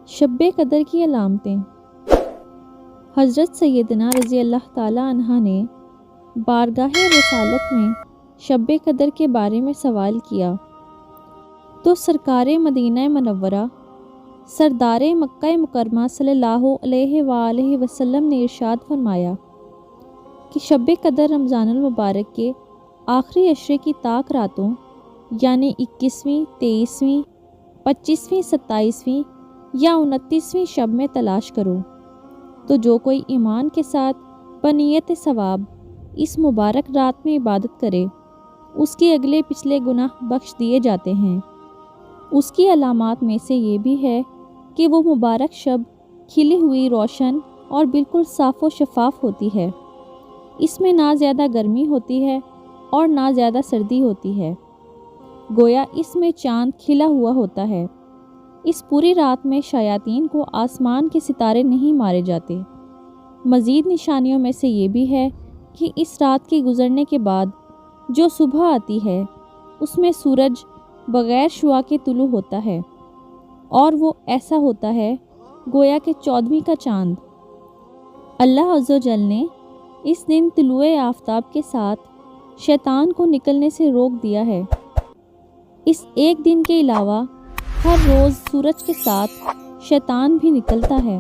شب قدر کی علامتیں۔ حضرت سیدنا رضی اللہ تعالیٰ عنہ نے بارگاہ رسالت میں شب قدر کے بارے میں سوال کیا تو سرکار مدینہ منورہ سردار مکہ مکرمہ صلی اللہ علیہ وآلہ وسلم نے ارشاد فرمایا کہ شب قدر رمضان المبارک کے آخری عشرے کی طاق راتوں یعنی 21ویں، 23ویں، 25ویں، 27ویں یا 29ویں شب میں تلاش کرو، تو جو کوئی ایمان کے ساتھ بنیت ثواب اس مبارک رات میں عبادت کرے اس کے اگلے پچھلے گناہ بخش دیے جاتے ہیں۔ اس کی علامات میں سے یہ بھی ہے کہ وہ مبارک شب کھلی ہوئی، روشن اور بالکل صاف و شفاف ہوتی ہے۔ اس میں نہ زیادہ گرمی ہوتی ہے اور نہ زیادہ سردی ہوتی ہے، گویا اس میں چاند کھلا ہوا ہوتا ہے۔ اس پوری رات میں شیاطین کو آسمان کے ستارے نہیں مارے جاتے۔ مزید نشانیوں میں سے یہ بھی ہے کہ اس رات کے گزرنے کے بعد جو صبح آتی ہے اس میں سورج بغیر شعاع کے طلوع ہوتا ہے اور وہ ایسا ہوتا ہے گویا کہ 14ویں کا چاند۔ اللہ عز و جل نے اس دن طلوع آفتاب کے ساتھ شیطان کو نکلنے سے روک دیا ہے۔ اس ایک دن کے علاوہ ہر روز سورج کے ساتھ شیطان بھی نکلتا ہے۔